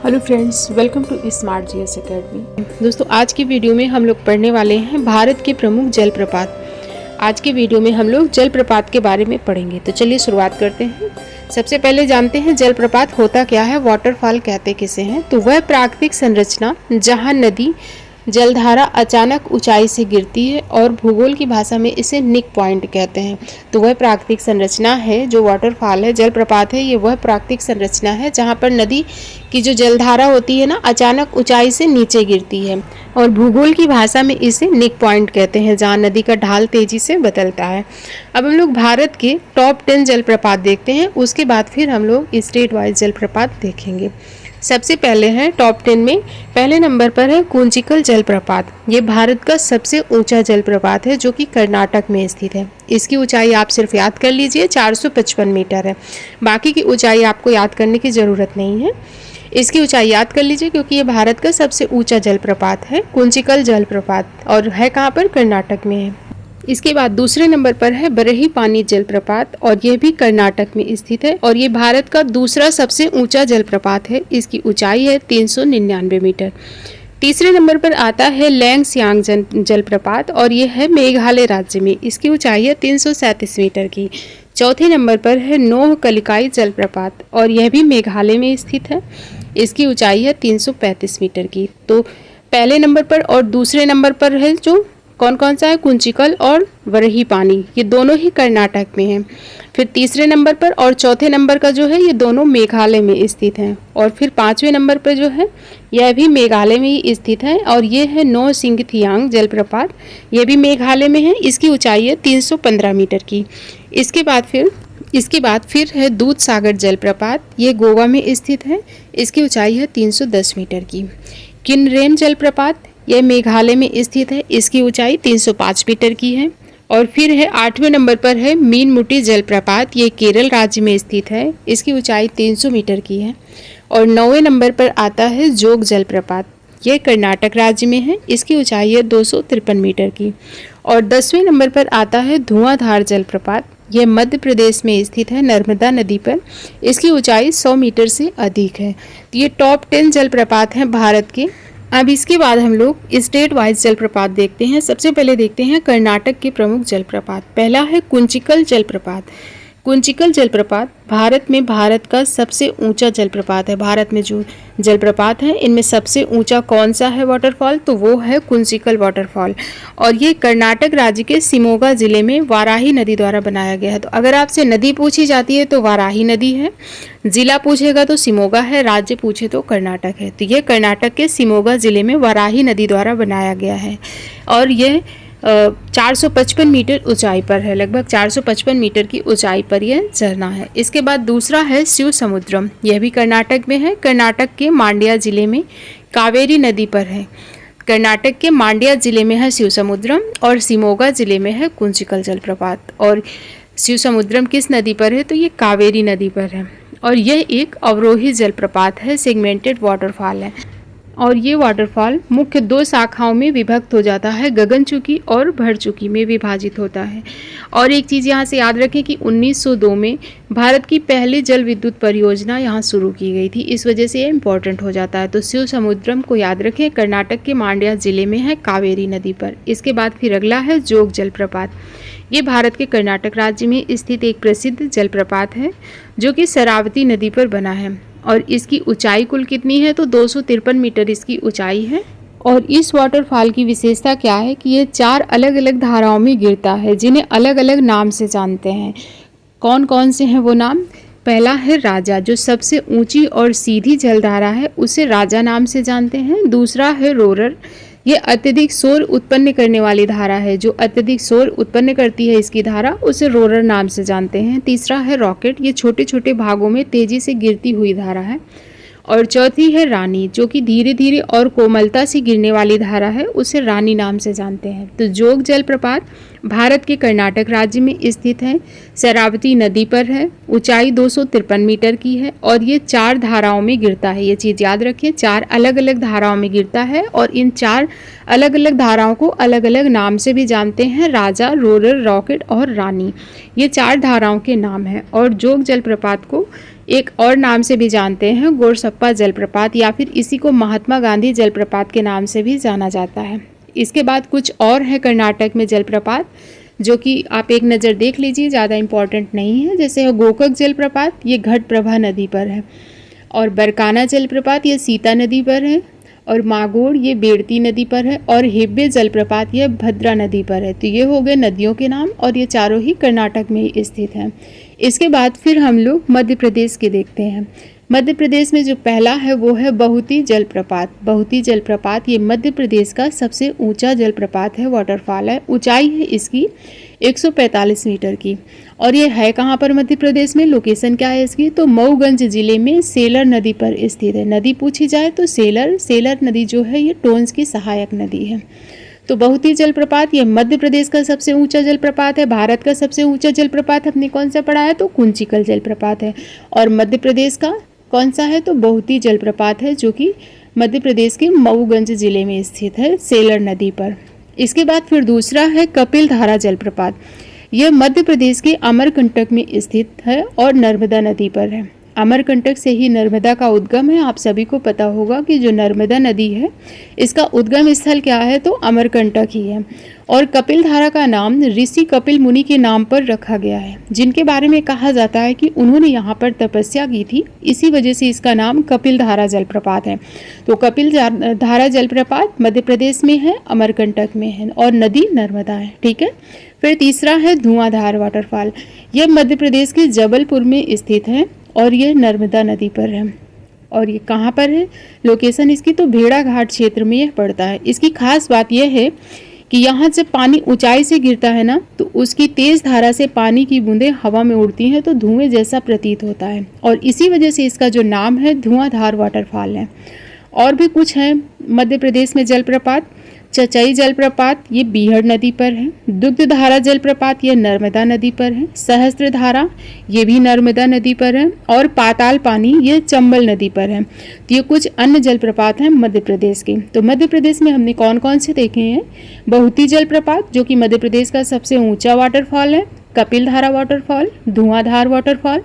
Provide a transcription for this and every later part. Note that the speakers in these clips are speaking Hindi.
Hello friends, welcome to smart GS academy. दोस्तों, आज की वीडियो में हम लोग पढ़ने वाले हैं भारत के प्रमुख जलप्रपात। आज के वीडियो में हम लोग जलप्रपात के बारे में पढ़ेंगे। तो चलिए शुरुआत करते हैं। सबसे पहले जानते हैं जलप्रपात होता क्या है, वाटरफॉल कहते किसे हैं। तो वह प्राकृतिक संरचना जहां नदी जलधारा अचानक ऊंचाई से गिरती है और भूगोल की भाषा में इसे निक पॉइंट कहते हैं। तो वह प्राकृतिक संरचना है जो वाटरफॉल है, जलप्रपात है, ये वह प्राकृतिक संरचना है जहाँ पर नदी की जो जलधारा होती है ना, अचानक ऊंचाई से नीचे गिरती है और भूगोल की भाषा में इसे निक पॉइंट कहते हैं, जहाँ नदी का ढाल तेजी से बदलता है। अब हम लोग भारत के टॉप 10 जलप्रपात देखते हैं, उसके बाद फिर हम लोग स्टेट वाइज जलप्रपात देखेंगे। सबसे पहले है टॉप 10 में पहले नंबर पर है कुंचिकल जलप्रपात। ये भारत का सबसे ऊंचा जलप्रपात है जो कि कर्नाटक में स्थित है। इसकी ऊंचाई आप सिर्फ याद कर लीजिए 455 मीटर है, बाकी की ऊंचाई आपको याद करने की ज़रूरत नहीं है। इसकी ऊंचाई याद कर लीजिए क्योंकि ये भारत का सबसे ऊंचा जलप्रपात है, कुंचिकल जलप्रपात, और है कहाँ पर, कर्नाटक में है। इसके बाद दूसरे नंबर पर है बरही पानी जलप्रपात और यह भी कर्नाटक में स्थित है और ये भारत का दूसरा सबसे ऊंचा जलप्रपात है। इसकी ऊंचाई है 399 मीटर। तीसरे नंबर पर आता है लैंगस्यांग जलप्रपात और यह है मेघालय राज्य में। इसकी ऊंचाई है 337 मीटर की। चौथे नंबर पर है नोह कलिकाई जलप्रपात और यह भी मेघालय में स्थित है। इसकी ऊंचाई है 335 मीटर की। तो पहले नंबर पर और दूसरे नंबर पर है जो कौन कौन सा है, कुंचिकल और बरही पानी, ये दोनों ही कर्नाटक में हैं। फिर तीसरे नंबर पर और चौथे नंबर का जो है ये दोनों मेघालय में स्थित हैं। और फिर पांचवें नंबर पर जो है यह भी मेघालय में ही स्थित है और ये है नो सिंगथियांग जलप्रपात, ये भी मेघालय में है। इसकी ऊंचाई है 315 मीटर की। इसके बाद फिर है दूध सागर जलप्रपात, ये गोवा में स्थित है। इसकी ऊंचाई है 310 मीटर की। किनरेन जलप्रपात, यह मेघालय में स्थित है। इसकी ऊंचाई 305 मीटर की है। और फिर है 8वें नंबर पर है मीनमुटी जलप्रपात, ये केरल राज्य में स्थित है। इसकी ऊंचाई 300 मीटर की है। और 9वें नंबर पर आता है जोग जलप्रपात, यह कर्नाटक राज्य में है। इसकी ऊंचाई है 253 मीटर की। और 10वें नंबर पर आता है धुआंधार जलप्रपात, यह मध्य प्रदेश में स्थित है, नर्मदा नदी पर। इसकी ऊंचाई 100 मीटर से अधिक है। तो ये टॉप 10 जलप्रपात हैं भारत के। अब इसके बाद हम लोग स्टेट वाइज जलप्रपात देखते हैं। सबसे पहले देखते हैं कर्नाटक के प्रमुख जलप्रपात। पहला है कुंचिकल जलप्रपात। कुंचिकल जलप्रपात भारत का सबसे ऊंचा जलप्रपात है। भारत में जो जलप्रपात हैं इनमें सबसे ऊंचा कौन सा है वाटरफॉल, तो वो है कुंचिकल वाटरफॉल और ये कर्नाटक राज्य के शिमोगा जिले में वाराही नदी द्वारा बनाया गया है। तो अगर आपसे नदी पूछी जाती है तो वाराही नदी है, जिला पूछेगा तो शिमोगा है, राज्य पूछे तो कर्नाटक है। तो ये कर्नाटक के शिमोगा जिले में वाराही नदी द्वारा बनाया गया है और यह 455 मीटर ऊंचाई पर है, लगभग 455 मीटर की ऊंचाई पर यह झरना है। इसके बाद दूसरा है शिव समुद्रम, यह भी कर्नाटक में है। कर्नाटक के मांड्या जिले में कावेरी नदी पर है। कर्नाटक के मांड्या जिले में है शिव समुद्रम और शिमोगा जिले में है कुंचिकल जलप्रपात। और शिव समुद्रम किस नदी पर है, तो ये कावेरी नदी पर है और यह एक अवरोही जलप्रपात है, सेगमेंटेड वाटरफॉल है। और ये वाटरफॉल मुख्य 2 शाखाओं में विभक्त हो जाता है, गगनचुकी और भरचुकी में विभाजित होता है। और एक चीज़ यहाँ से याद रखें कि 1902 में भारत की पहली जल विद्युत परियोजना यहाँ शुरू की गई थी, इस वजह से ये इम्पोर्टेंट हो जाता है। तो शिव समुद्रम को याद रखें, कर्नाटक के मांड्या जिले में है, कावेरी नदी पर। इसके बाद फिर अगला है जोग जलप्रपात। ये भारत के कर्नाटक राज्य में स्थित एक प्रसिद्ध जलप्रपात है जो कि शरावती नदी पर बना है और इसकी ऊंचाई कुल कितनी है, तो 253 मीटर इसकी ऊंचाई है। और इस वाटरफॉल की विशेषता क्या है कि ये 4 अलग अलग धाराओं में गिरता है जिन्हें अलग अलग नाम से जानते हैं। कौन कौन से हैं वो नाम, पहला है राजा, जो सबसे ऊंची और सीधी जलधारा है उसे राजा नाम से जानते हैं। दूसरा है रोरर, ये अत्यधिक शोर उत्पन्न करने वाली धारा है, जो अत्यधिक शोर उत्पन्न करती है इसकी धारा उसे रोरर नाम से जानते हैं। तीसरा है रॉकेट, ये छोटे छोटे भागों में तेजी से गिरती हुई धारा है। और चौथी है रानी, जो कि धीरे धीरे और कोमलता से गिरने वाली धारा है, उसे रानी नाम से जानते हैं। तो जोग जलप्रपात भारत के कर्नाटक राज्य में स्थित है, शरावती नदी पर है, ऊंचाई 253 मीटर की है और ये 4 धाराओं में गिरता है। ये चीज़ याद रखिए, 4 अलग अलग धाराओं में गिरता है और इन 4 अलग अलग धाराओं को अलग अलग नाम से भी जानते हैं, राजा, रोरर, रॉकेट और रानी। ये 4 धाराओं के नाम हैं। और जोग जलप्रपात को एक और नाम से भी जानते हैं, गोरसप्पा जलप्रपात, या फिर इसी को महात्मा गांधी जलप्रपात के नाम से भी जाना जाता है। इसके बाद कुछ और है कर्नाटक में जलप्रपात, जो कि आप एक नज़र देख लीजिए, ज़्यादा इम्पॉर्टेंट नहीं है। जैसे गोकक जलप्रपात, ये घटप्रभा नदी पर है, और बरकाना जलप्रपात ये सीता नदी पर है, और मागोड़ ये बेड़ती नदी पर है, और हिब्बे जलप्रपात ये भद्रा नदी पर है। तो ये हो गए नदियों के नाम, और ये चारों ही कर्नाटक में स्थित हैं। इसके बाद फिर हम लोग मध्य प्रदेश के देखते हैं। मध्य प्रदेश में जो पहला है वो है बहुती जलप्रपात। बहुती जलप्रपात ये मध्य प्रदेश का सबसे ऊंचा जलप्रपात है, वाटरफॉल है। ऊंचाई है इसकी 145 मीटर की, और ये है कहाँ पर मध्य प्रदेश में, लोकेशन क्या है इसकी, तो मऊगंज जिले में सेलर नदी पर स्थित है। नदी पूछी जाए तो सेलर नदी जो है ये टोंस की सहायक नदी है। तो बहुती जलप्रपात ये मध्य प्रदेश का सबसे ऊंचा जलप्रपात है। भारत का सबसे ऊंचा जलप्रपात हमने कौन सा पढ़ा है, तो कुंचिकल जलप्रपात है। और मध्य प्रदेश का कौन सा है, तो बहुती जलप्रपात है, जो कि मध्य प्रदेश के मऊगंज जिले में स्थित है, सेलर नदी पर। इसके बाद फिर दूसरा है कपिल धारा जलप्रपात। यह मध्य प्रदेश के अमरकंटक में स्थित है और नर्मदा नदी पर है। अमरकंटक से ही नर्मदा का उद्गम है। आप सभी को पता होगा कि जो नर्मदा नदी है इसका उद्गम स्थल क्या है, तो अमरकंटक ही है। और कपिल धारा का नाम ऋषि कपिल मुनि के नाम पर रखा गया है, जिनके बारे में कहा जाता है कि उन्होंने यहाँ पर तपस्या की थी, इसी वजह से इसका नाम कपिल धारा जलप्रपात है। तो कपिल धारा जलप्रपात मध्य प्रदेश में है, अमरकंटक में है, और नदी नर्मदा है। ठीक है। फिर तीसरा है धुआंधार वाटरफॉल। यह मध्य प्रदेश के जबलपुर में स्थित है, और यह नर्मदा नदी पर है। और ये कहाँ पर है, लोकेशन इसकी, तो भेड़ाघाट क्षेत्र में यह पड़ता है। इसकी खास बात यह है कि यहाँ जब पानी ऊंचाई से गिरता है ना, तो उसकी तेज धारा से पानी की बूंदें हवा में उड़ती हैं, तो धुएं जैसा प्रतीत होता है, और इसी वजह से इसका जो नाम है धुआंधार वाटरफॉल है। और भी कुछ है मध्य प्रदेश में जलप्रपात। चचई जलप्रपात ये बीहड़ नदी पर है। दुग्धधारा जलप्रपात ये नर्मदा नदी पर है। सहस्त्रधारा ये भी नर्मदा नदी पर है, और पाताल पानी ये चंबल नदी पर है। तो ये कुछ अन्य जलप्रपात हैं मध्य प्रदेश के। तो मध्य प्रदेश में हमने कौन कौन से देखे हैं, बहुती जलप्रपात जो कि मध्य प्रदेश का सबसे ऊंचा वाटरफॉल है, कपिल धारा वाटरफॉल, धुआंधार वाटरफॉल,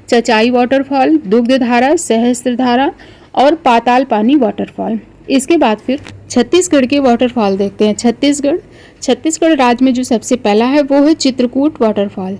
चचाई वाटरफॉल, दुग्धधारा, सहस्त्रधारा और पाताल पानी वाटरफॉल। इसके बाद फिर छत्तीसगढ़ के वाटरफॉल देखते हैं। छत्तीसगढ़ राज्य में जो सबसे पहला है वो है चित्रकूट वाटरफॉल।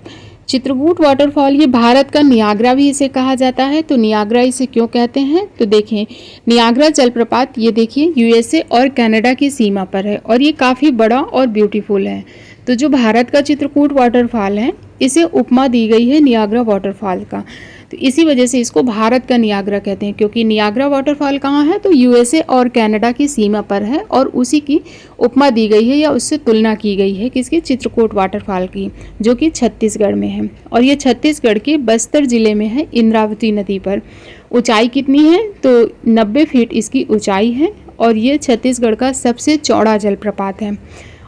चित्रकूट वाटरफॉल ये भारत का नियाग्रा भी इसे कहा जाता है। तो नियाग्रा इसे क्यों कहते हैं, तो देखें नियाग्रा जलप्रपात ये देखिए यूएसए और कनाडा की सीमा पर है, और ये काफ़ी बड़ा और ब्यूटीफुल है। तो जो भारत का चित्रकूट वाटरफॉल है इसे उपमा दी गई है नियाग्रा वाटरफॉल का। तो इसी वजह से इसको भारत का नियाग्रा कहते हैं, क्योंकि नियाग्रा वाटरफॉल कहाँ है, तो यूएसए और कनाडा की सीमा पर है, और उसी की उपमा दी गई है या उससे तुलना की गई है किसकी, चित्रकूट वाटरफॉल की, जो कि छत्तीसगढ़ में है। और ये छत्तीसगढ़ के बस्तर जिले में है, इंद्रावती नदी पर। ऊंचाई कितनी है, तो 90 फीट इसकी ऊंचाई है, और ये छत्तीसगढ़ का सबसे चौड़ा जलप्रपात है।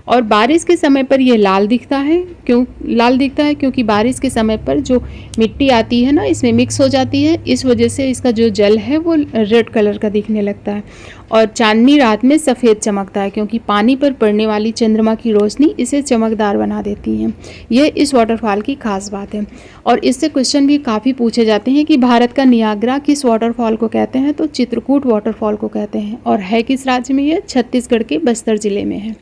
और बारिश के समय पर ये लाल दिखता है। क्यों लाल दिखता है, क्योंकि बारिश के समय पर जो मिट्टी आती है ना इसमें मिक्स हो जाती है, इस वजह से इसका जो जल है वो रेड कलर का दिखने लगता है। और चांदनी रात में सफ़ेद चमकता है, क्योंकि पानी पर पड़ने वाली चंद्रमा की रोशनी इसे चमकदार बना देती है। ये इस वाटरफॉल की खास बात है। और इससे क्वेश्चन भी काफ़ी पूछे जाते हैं कि भारत का नियाग्रा किस वाटरफॉल को कहते हैं, तो चित्रकूट वाटरफॉल को कहते हैं। और है किस राज्य में, ये छत्तीसगढ़ के बस्तर जिले में है।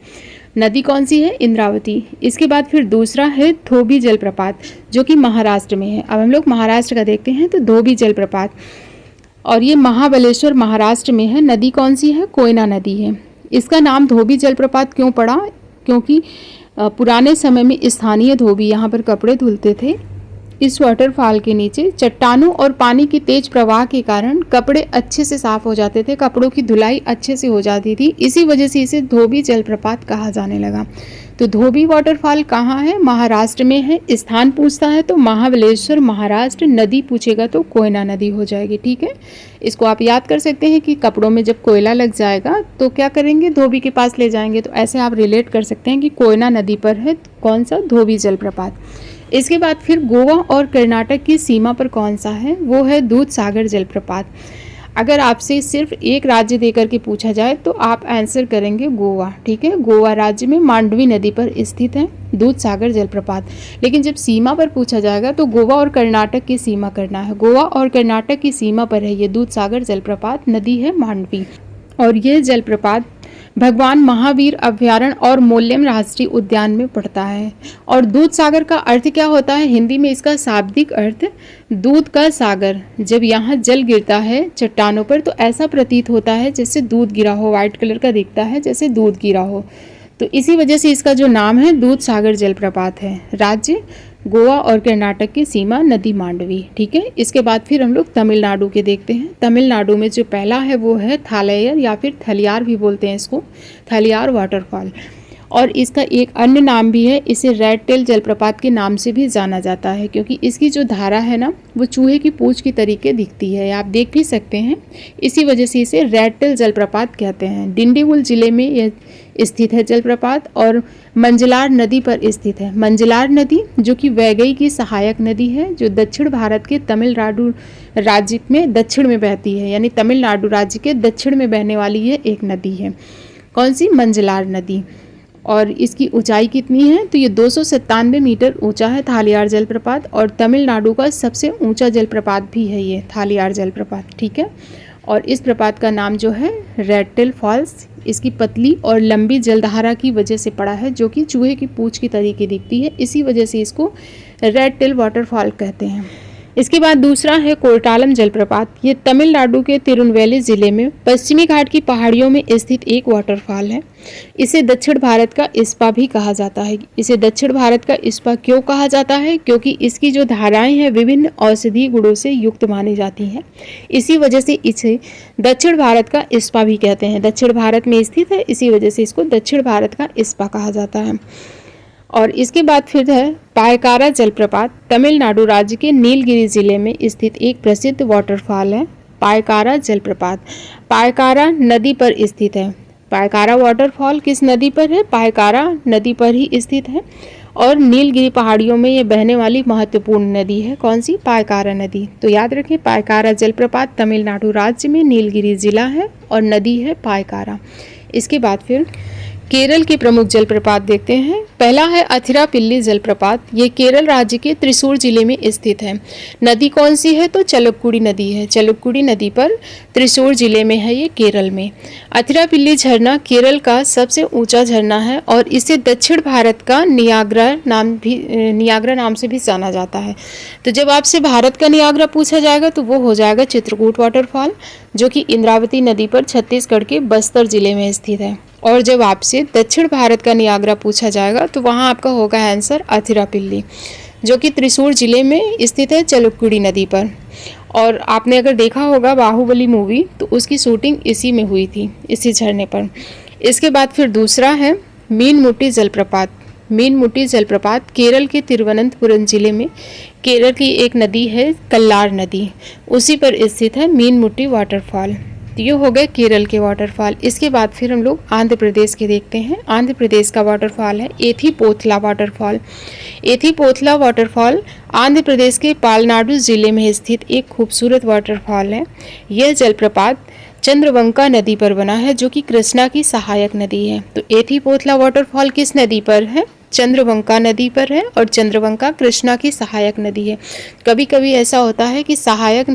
नदी कौन सी है, इंद्रावती। इसके बाद फिर दूसरा है धोबी जलप्रपात, जो कि महाराष्ट्र में है। अब हम लोग महाराष्ट्र का देखते हैं, तो धोबी जलप्रपात, और ये महाबलेश्वर महाराष्ट्र में है। नदी कौन सी है, कोयना नदी है। इसका नाम धोबी जलप्रपात क्यों पड़ा, क्योंकि पुराने समय में स्थानीय धोबी यहाँ पर कपड़े धुलते थे। इस वाटरफॉल के नीचे चट्टानों और पानी की तेज प्रवाह के कारण कपड़े अच्छे से साफ हो जाते थे, कपड़ों की धुलाई अच्छे से हो जाती थी। इसी वजह से इसे धोबी जलप्रपात कहा जाने लगा। तो धोबी वाटरफॉल कहाँ है, महाराष्ट्र में है। स्थान पूछता है तो महाबलेश्वर महाराष्ट्र, नदी पूछेगा तो कोयना नदी हो जाएगी। ठीक है, इसको आप याद कर सकते हैं कि कपड़ों में जब कोयला लग जाएगा तो क्या करेंगे, धोबी के पास ले जाएंगे। तो ऐसे आप रिलेट कर सकते हैं कि कोयना नदी पर है कौन सा, धोबी जलप्रपात। इसके बाद फिर गोवा और कर्नाटक की सीमा पर कौन सा है, वो है दूधसागर जलप्रपात। अगर आपसे सिर्फ एक राज्य देकर के पूछा जाए तो आप आंसर करेंगे गोवा। ठीक है, गोवा राज्य में मांडवी नदी पर स्थित है दूधसागर जलप्रपात। लेकिन जब सीमा पर पूछा जाएगा तो गोवा और कर्नाटक की सीमा करना है। गोवा और कर्नाटक की सीमा पर है ये दूधसागर जलप्रपात, नदी है मांडवी। और यह जलप्रपात भगवान महावीर अभयारण्य और मोल्यम राष्ट्रीय उद्यान में पड़ता है। और दूध सागर का अर्थ क्या होता है? हिंदी में इसका शाब्दिक अर्थ दूध का सागर। जब यहाँ जल गिरता है चट्टानों पर तो ऐसा प्रतीत होता है जैसे दूध गिरा हो, वाइट कलर का दिखता है जैसे दूध गिरा हो। तो इसी वजह से इसका जो नाम है दूध सागर जलप्रपात है। राज्य गोवा और कर्नाटक की सीमा नदी मांडवी। ठीक है, इसके बाद फिर हम लोग तमिलनाडु के देखते हैं। तमिलनाडु में जो पहला है वो है थालैयर या फिर थलियार भी बोलते हैं इसको, थलियार वाटरफॉल। और इसका एक अन्य नाम भी है, इसे रेड टेल जलप्रपात के नाम से भी जाना जाता है क्योंकि इसकी जो धारा है ना वो चूहे की पूंछ की तरीके दिखती है, आप देख भी सकते हैं। इसी वजह से इसे रेड टेल जलप्रपात कहते हैं। डिंडीगुल जिले में यह स्थित है जलप्रपात और मंजलार नदी पर स्थित है। मंजलार नदी जो कि वैगई की सहायक नदी है, जो दक्षिण भारत के तमिलनाडु राज्य में दक्षिण में बहती है, यानी तमिलनाडु राज्य के दक्षिण में बहने वाली ये एक नदी है। कौन सी? मंजलार नदी। और इसकी ऊंचाई कितनी है? तो ये 297 मीटर ऊंचा है थालियार जलप्रपात, और तमिलनाडु का सबसे ऊंचा जलप्रपात भी है ये थालियार जलप्रपात। ठीक है, और इस प्रपात का नाम जो है रेड टेल फॉल्स इसकी पतली और लंबी जलधारा की वजह से पड़ा है, जो कि चूहे की पूंछ की तरीके दिखती है। इसी वजह से इसको रेड टेल वाटरफॉल कहते हैं। इसके बाद दूसरा है कोर्टालम जलप्रपात। ये तमिलनाडु के तिरुनेलवेली जिले में पश्चिमी घाट की पहाड़ियों में स्थित एक वाटरफॉल है। इसे दक्षिण भारत का इस्पा भी कहा जाता है। इसे दक्षिण भारत का इस्पा क्यों कहा जाता है? क्योंकि इसकी जो धाराएं हैं विभिन्न औषधीय गुणों से युक्त मानी जाती हैं। इसी वजह से इसे दक्षिण भारत का इस्पा भी कहते हैं। दक्षिण भारत में स्थित है, इसी वजह से इसको दक्षिण भारत का इस्पा कहा जाता है। और इसके बाद फिर है पायकारा जलप्रपात। तमिलनाडु राज्य के नीलगिरी जिले में स्थित एक प्रसिद्ध वाटरफॉल है पायकारा जलप्रपात। पायकारा नदी पर स्थित है। पायकारा वाटरफॉल किस नदी पर है? पायकारा नदी पर ही स्थित है और नीलगिरी पहाड़ियों में ये बहने वाली महत्वपूर्ण नदी है। कौन सी? पायकारा नदी। तो याद रखें, पायकारा जलप्रपात तमिलनाडु राज्य में नीलगिरी जिला है और नदी है पायकारा। इसके बाद फिर केरल के प्रमुख जलप्रपात देखते हैं। पहला है अथिरापिल्ली जलप्रपात। ये केरल राज्य के त्रिशूर जिले में स्थित है। नदी कौन सी है? तो चलक्कुडी नदी है। चलक्कुडी नदी पर त्रिशूर जिले में है ये केरल में। अथिरापिल्ली झरना केरल का सबसे ऊंचा झरना है और इसे दक्षिण भारत का नियाग्रा नाम से भी जाना जाता है। तो जब आपसे भारत का नियाग्रा पूछा जाएगा तो वो हो जाएगा चित्रकूट वाटरफॉल, जो कि इंद्रावती नदी पर छत्तीसगढ़ के बस्तर जिले में स्थित है। और जब आपसे दक्षिण भारत का नियाग्रा पूछा जाएगा तो वहाँ आपका होगा आंसर अथिरापिल्ली, जो कि त्रिशूर जिले में स्थित है चलक्कुडी नदी पर। और आपने अगर देखा होगा बाहुबली मूवी तो उसकी शूटिंग इसी में हुई थी, इसी झरने पर। इसके बाद फिर दूसरा है मीनमुट्टी जलप्रपात। मीनमुट्टी जलप्रपात केरल के तिरुवनंतपुरम जिले में केरल की एक नदी है कल्लार नदी, उसी पर स्थित है मीनमुट्टी वाटरफॉल। तो ये हो गए केरल के वाटरफॉल। इसके बाद फिर हम लोग आंध्र प्रदेश के देखते हैं। आंध्र प्रदेश का वाटरफॉल है एथीपोथला वाटरफॉल। एथीपोथला वाटरफॉल आंध्र प्रदेश के पालनाडु जिले में स्थित एक खूबसूरत वाटरफॉल है। यह जलप्रपात चंद्रवंका नदी पर बना है, जो कि कृष्णा की सहायक नदी है। तो एथीपोथला वाटरफॉल किस नदी पर है? चंद्रवंका नदी पर है और चंद्रवंका कृष्णा की सहायक नदी है। कभी कभी ऐसा होता है कि सहायक,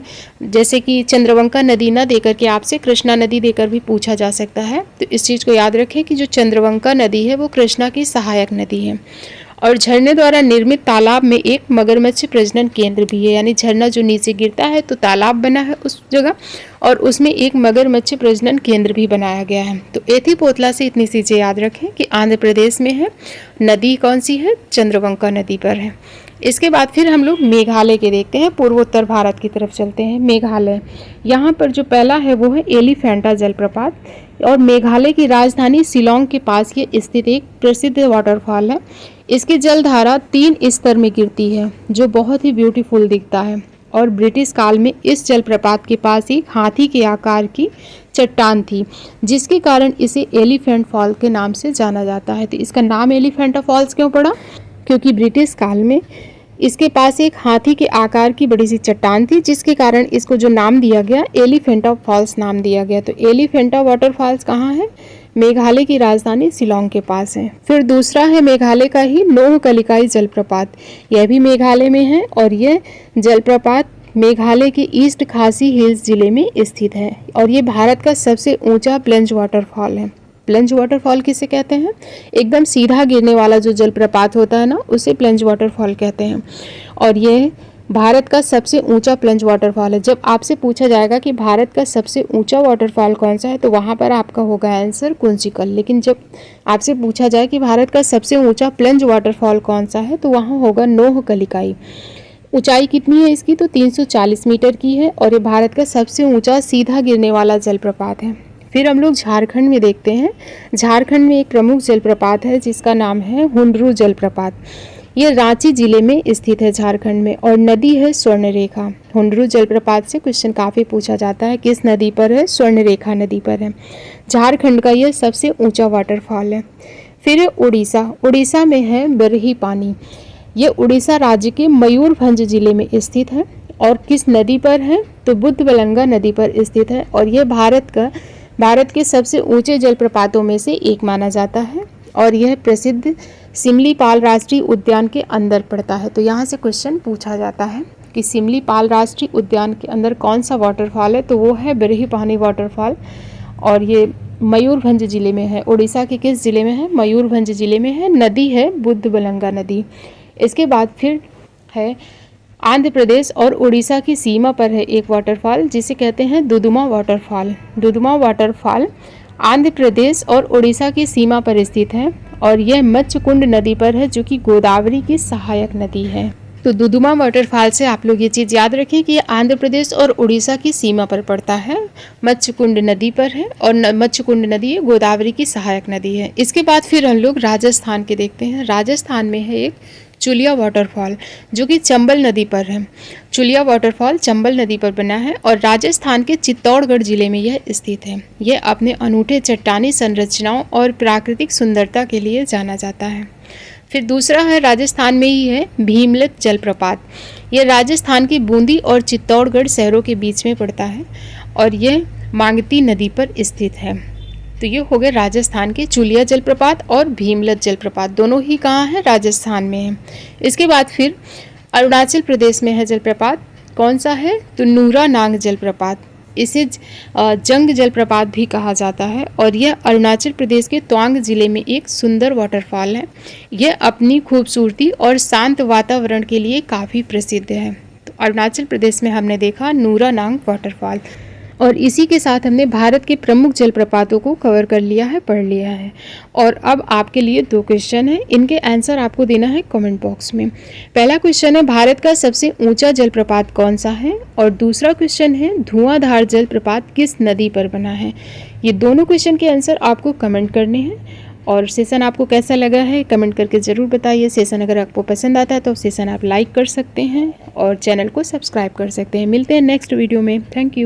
जैसे कि चंद्रवंका नदी ना देकर के आपसे कृष्णा नदी देकर भी पूछा जा सकता है। तो इस चीज़ को याद रखें कि जो चंद्रवंका नदी है वो कृष्णा की सहायक नदी है। और झरने द्वारा निर्मित तालाब में एक मगरमच्छ प्रजनन केंद्र भी है, यानी झरना जो नीचे गिरता है तो तालाब बना है उस जगह और उसमें एक मगरमच्छ प्रजनन केंद्र भी बनाया गया है। तो एथीपोथला से इतनी चीज़ें याद रखें कि आंध्र प्रदेश में है। नदी कौन सी है? चंद्रवंका नदी पर है। इसके बाद फिर हम लोग मेघालय के देखते हैं। पूर्वोत्तर भारत की तरफ चलते हैं। मेघालय, यहाँ पर जो पहला है वो है एलिफेंटा जलप्रपात और मेघालय की राजधानी शिलोंग के पास ये स्थित एक प्रसिद्ध वाटरफॉल है। इसकी जलधारा 3 स्तर में गिरती है, जो बहुत ही ब्यूटीफुल दिखता है। और ब्रिटिश काल में इस जलप्रपात के पास एक हाथी के आकार की चट्टान थी, जिसके कारण इसे एलिफेंट फॉल के नाम से जाना जाता है। तो इसका नाम एलिफेंटा फॉल्स क्यों पड़ा? क्योंकि ब्रिटिश काल में इसके पास एक हाथी के आकार की बड़ी सी चट्टान थी, जिसके कारण इसको जो नाम दिया गया एलिफेंटा फॉल्स नाम दिया गया। तो एलिफेंटा वाटरफॉल्स कहाँ है? मेघालय की राजधानी शिलोंग के पास है। फिर दूसरा है मेघालय का ही नोहकलिकाई जलप्रपात, यह भी मेघालय में है और यह जलप्रपात मेघालय के ईस्ट खासी हिल्स जिले में स्थित है और ये भारत का सबसे ऊंचा प्लंज वाटरफॉल है। प्लंज वाटरफॉल किसे कहते हैं? एकदम सीधा गिरने वाला जो जलप्रपात होता है ना, उसे प्लंज वाटरफॉल कहते हैं और ये भारत का सबसे ऊंचा प्लंज वाटरफॉल है। जब आपसे पूछा जाएगा कि भारत का सबसे ऊंचा वाटरफॉल कौन सा है, तो वहाँ पर आपका होगा आंसर कुंचिकल। लेकिन जब आपसे पूछा जाए कि भारत का सबसे ऊंचा प्लंज वाटरफॉल कौन सा है, तो वहाँ होगा नोहकलिकाई। ऊंचाई कितनी है इसकी? तो 340 मीटर की है और ये भारत का सबसे ऊंचा सीधा गिरने वाला जलप्रपात है। फिर हम लोग झारखंड में देखते हैं। झारखंड में एक प्रमुख जलप्रपात है जिसका नाम है हुंडरू जलप्रपात। ये रांची जिले में स्थित है झारखंड में और नदी है स्वर्णरेखा। हुंडरू जलप्रपात से क्वेश्चन काफ़ी पूछा जाता है, किस नदी पर है? स्वर्णरेखा नदी पर है। झारखंड का यह सबसे ऊंचा वाटरफॉल है। फिर है उड़ीसा। उड़ीसा में है बरही पानी। ये उड़ीसा राज्य के मयूरभंज जिले में स्थित है और किस नदी पर है? तो बुद्धबलंगा नदी पर स्थित है और यह भारत के सबसे ऊंचे जलप्रपातों में से एक माना जाता है और यह प्रसिद्ध सिमलीपाल राष्ट्रीय उद्यान के अंदर पड़ता है। तो यहाँ से क्वेश्चन पूछा जाता है कि सिमलीपाल राष्ट्रीय उद्यान के अंदर कौन सा वाटरफॉल है, तो वो है बरही पानी वाटरफॉल और ये मयूरभंज जिले में है। उड़ीसा के किस जिले में है? मयूरभंज जिले में है। नदी है बुद्धबलंगा नदी। इसके बाद फिर है आंध्र प्रदेश और उड़ीसा की सीमा पर है एक वाटरफॉल जिसे कहते हैं दुदुमा वाटरफॉल। दुदुमा वाटरफॉल आंध्र प्रदेश और उड़ीसा की सीमा पर स्थित है और यह मच्छकुंड नदी पर है जो कि गोदावरी की सहायक नदी है। तो दुदुमा वाटरफॉल से आप लोग ये चीज़ याद रखें कि आंध्र प्रदेश और उड़ीसा की सीमा पर पड़ता है, मच्छकुंड नदी पर है और मच्छकुंड नदी गोदावरी की सहायक नदी है। इसके बाद फिर हम लोग राजस्थान के देखते हैं। राजस्थान में है एक चुलिया वाटरफॉल जो कि चंबल नदी पर है। चुलिया वाटरफॉल चंबल नदी पर बना है और राजस्थान के चित्तौड़गढ़ जिले में यह स्थित है। यह अपने अनूठे चट्टानी संरचनाओं और प्राकृतिक सुंदरता के लिए जाना जाता है। फिर दूसरा है राजस्थान में ही है भीमलत जलप्रपात। यह राजस्थान की बूंदी और चित्तौड़गढ़ शहरों के बीच में पड़ता है और यह मांगती नदी पर स्थित है। तो ये हो गए राजस्थान के चुलिया जलप्रपात और भीमलत जलप्रपात, दोनों ही कहाँ हैं? राजस्थान में है। इसके बाद फिर अरुणाचल प्रदेश में है जलप्रपात, कौन सा है? तो नूरा नांग जलप्रपात। इसे जंग जलप्रपात भी कहा जाता है और यह अरुणाचल प्रदेश के तवांग जिले में एक सुंदर वाटरफॉल है। यह अपनी खूबसूरती और शांत वातावरण के लिए काफ़ी प्रसिद्ध है। तो अरुणाचल प्रदेश में हमने देखा नूरा नांग वाटरफॉल और इसी के साथ हमने भारत के प्रमुख जलप्रपातों को कवर कर लिया है, पढ़ लिया है। और अब आपके लिए 2 क्वेश्चन हैं, इनके आंसर आपको देना है कमेंट बॉक्स में। पहला क्वेश्चन है भारत का सबसे ऊंचा जलप्रपात कौन सा है और दूसरा क्वेश्चन है धुआंधार जलप्रपात किस नदी पर बना है। ये दोनों क्वेश्चन के आंसर आपको कमेंट करने हैं और सेशन आपको कैसा लगा है कमेंट करके ज़रूर बताइए। सेशन अगर आपको पसंद आता है तो सेशन आप लाइक कर सकते हैं और चैनल को सब्सक्राइब कर सकते हैं। मिलते हैं नेक्स्ट वीडियो में। Thank you.